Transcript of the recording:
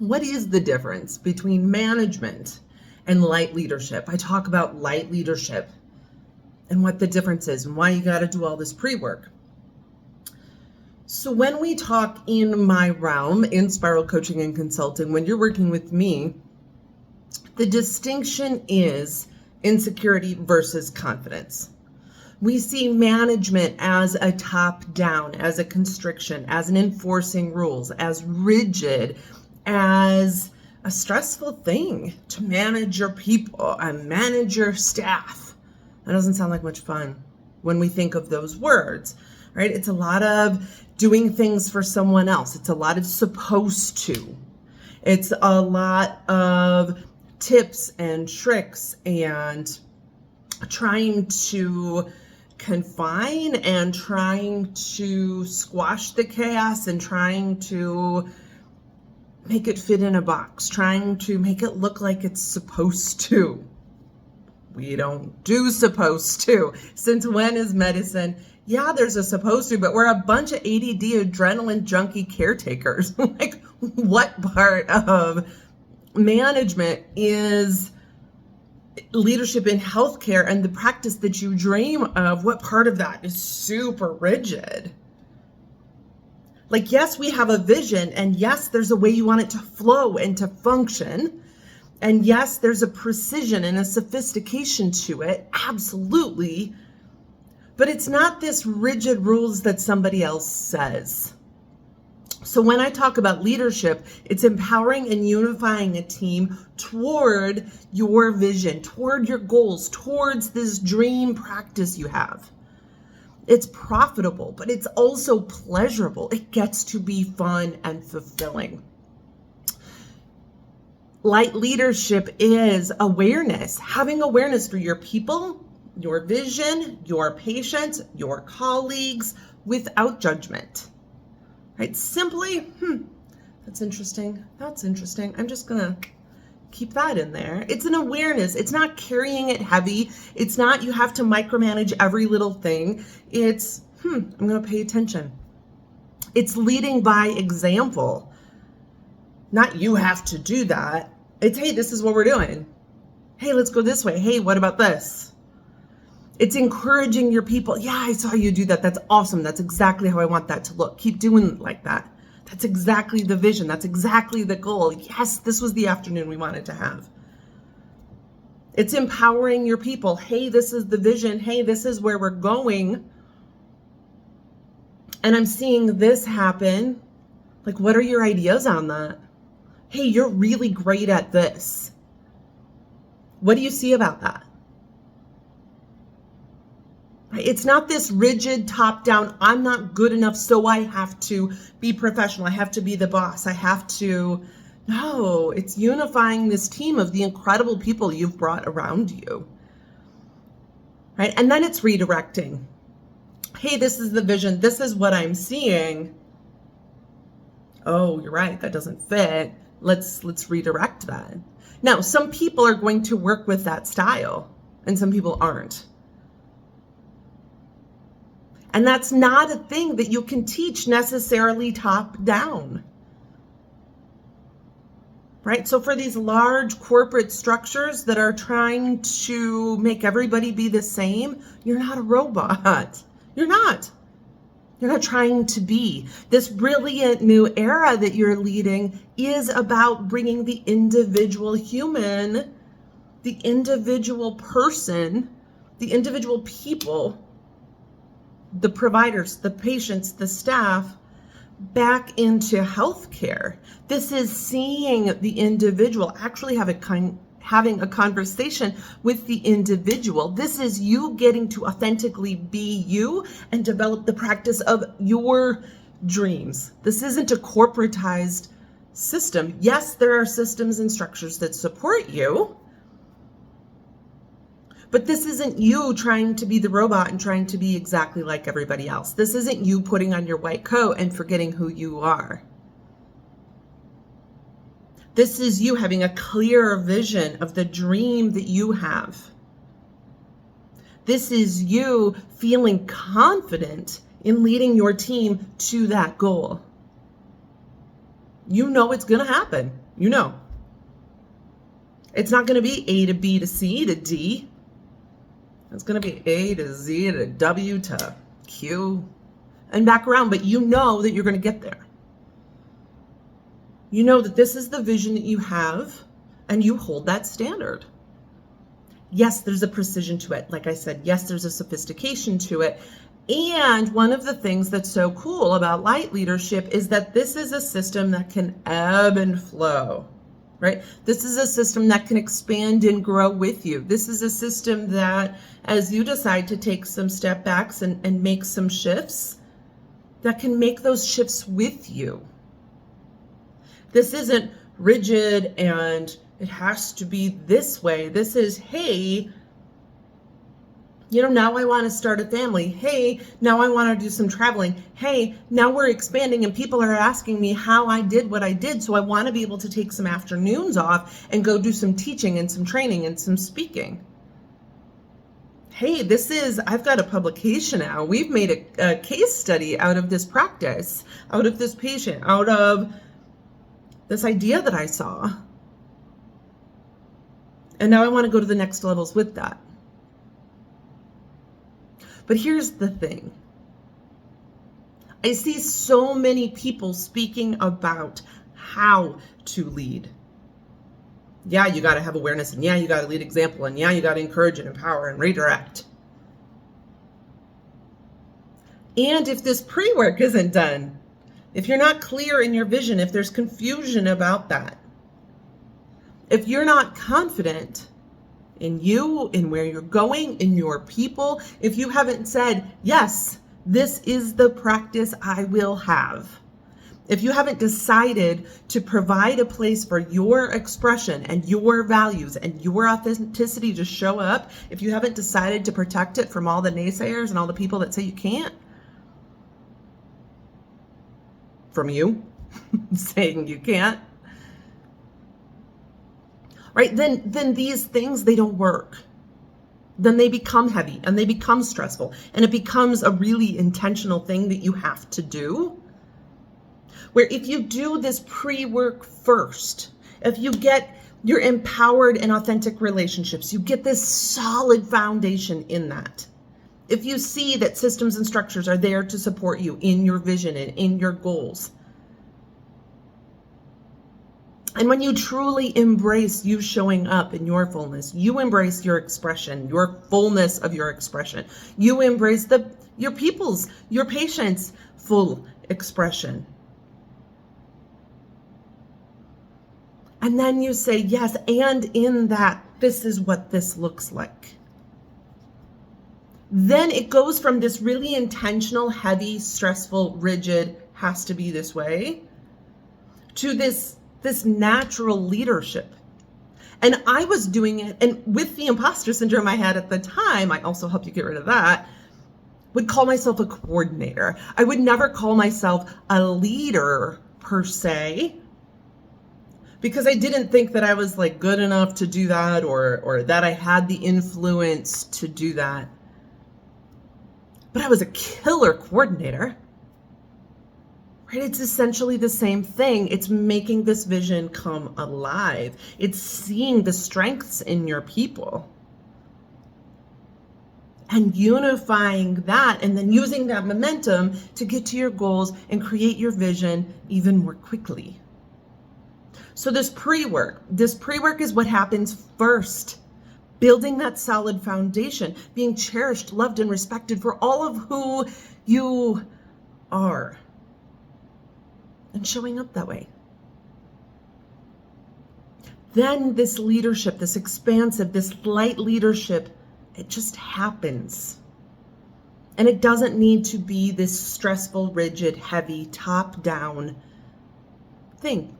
What is the difference between management and light leadership? I talk about light leadership and what the difference is and why you got to do all this pre-work. So when we talk in my realm, in spiral coaching and consulting, when you're working with me, the distinction is insecurity versus confidence. We see management as a top-down, as a constriction, as an enforcing rules, as rigid, as a stressful thing to manage your people and manage your staff. That doesn't sound like much fun when we think of those words, right? It's a lot of doing things for someone else. It's a lot of supposed to. It's a lot of tips and tricks and trying to confine and trying to squash the chaos and trying to make it fit in a box, trying to make it look like it's supposed to. We don't do supposed to. Since when is medicine? Yeah, there's a supposed to, but we're a bunch of ADD adrenaline junkie caretakers. Like, what part of management is leadership in healthcare and the practice that you dream of? What part of that is super rigid? Like, yes, we have a vision, and yes, there's a way you want it to flow and to function. And yes, there's a precision and a sophistication to it. Absolutely. But it's not this rigid rules that somebody else says. So when I talk about leadership, it's empowering and unifying a team toward your vision, toward your goals, towards this dream practice you have. It's profitable, but it's also pleasurable. It gets to be fun and fulfilling. Light leadership is awareness, having awareness for your people, your vision, your patients, your colleagues, without judgment. Right? Simply, that's interesting. That's interesting. I'm just going to keep that in there. It's an awareness. It's not carrying it heavy. It's not you have to micromanage every little thing. It's, I'm going to pay attention. It's leading by example. Not you have to do that. It's, hey, this is what we're doing. Hey, let's go this way. Hey, what about this? It's encouraging your people. Yeah, I saw you do that. That's awesome. That's exactly how I want that to look. Keep doing it like that. That's exactly the vision. That's exactly the goal. Yes, this was the afternoon we wanted to have. It's empowering your people. Hey, this is the vision. Hey, this is where we're going. And I'm seeing this happen. Like, what are your ideas on that? Hey, you're really great at this. What do you see about that? It's not this rigid top-down, I'm not good enough, so I have to be professional. I have to be the boss. I have to. No, it's unifying this team of the incredible people you've brought around you. Right? And then it's redirecting. Hey, this is the vision. This is what I'm seeing. Oh, you're right. That doesn't fit. Let's redirect that. Now, some people are going to work with that style and some people aren't. And that's not a thing that you can teach necessarily top down. Right? So for these large corporate structures that are trying to make everybody be the same, you're not a robot. You're not. You're not trying to be. This brilliant new era that you're leading is about bringing the individual human, the individual person, the individual people, the providers, the patients, the staff, back into healthcare. This is seeing the individual, actually having a conversation with the individual. This is you getting to authentically be you and develop the practice of your dreams. This isn't a corporatized system. Yes, there are systems and structures that support you, but this isn't you trying to be the robot and trying to be exactly like everybody else. This isn't you putting on your white coat and forgetting who you are. This is you having a clearer vision of the dream that you have. This is you feeling confident in leading your team to that goal. You know it's going to happen. You know. It's not going to be A to B to C to D. It's going to be A to Z to W to Q and back around. But you know that you're going to get there. You know that this is the vision that you have and you hold that standard. Yes, there's a precision to it. Like I said, yes, there's a sophistication to it. And one of the things that's so cool about light leadership is that this is a system that can ebb and flow, right? This is a system that can expand and grow with you. This is a system that, as you decide to take some step backs and make some shifts, that can make those shifts with you. This isn't rigid and it has to be this way. This is, hey, now I want to start a family. Hey, now I want to do some traveling. Hey, now we're expanding and people are asking me how I did what I did. So I want to be able to take some afternoons off and go do some teaching and some training and some speaking. Hey, I've got a publication now. We've made a case study out of this practice, out of this patient, out of this idea that I saw. And now I want to go to the next levels with that. But here's the thing. I see so many people speaking about how to lead. Yeah, you got to have awareness, and yeah, you got to lead example, and yeah, you got to encourage and empower and redirect. And if this pre-work isn't done, if you're not clear in your vision, if there's confusion about that, if you're not confident in you, in where you're going, in your people, if you haven't said, yes, this is the practice I will have, if you haven't decided to provide a place for your expression and your values and your authenticity to show up, if you haven't decided to protect it from all the naysayers and all the people that say you can't, from you saying you can't, right? Then these things, they don't work. Then they become heavy and they become stressful and it becomes a really intentional thing that you have to do. Where if you do this pre-work first, if you get your empowered and authentic relationships, you get this solid foundation in that. If you see that systems and structures are there to support you in your vision and in your goals, and when you truly embrace you showing up in your fullness, you embrace your expression, your fullness of your expression, you embrace your people's, your patients' full expression. And then you say, yes, and in that, this is what this looks like. Then it goes from this really intentional, heavy, stressful, rigid, has to be this way, to this natural leadership. And I was doing it, and with the imposter syndrome I had at the time, I also helped you get rid of that, would call myself a coordinator. I would never call myself a leader per se, because I didn't think that I was like good enough to do that or that I had the influence to do that. But I was a killer coordinator, right? It's essentially the same thing. It's making this vision come alive. It's seeing the strengths in your people and unifying that and then using that momentum to get to your goals and create your vision even more quickly. So this pre-work is what happens first. Building that solid foundation, being cherished, loved, and respected for all of who you are, and showing up that way. Then this leadership, this expansive, this light leadership, it just happens. And it doesn't need to be this stressful, rigid, heavy, top-down thing.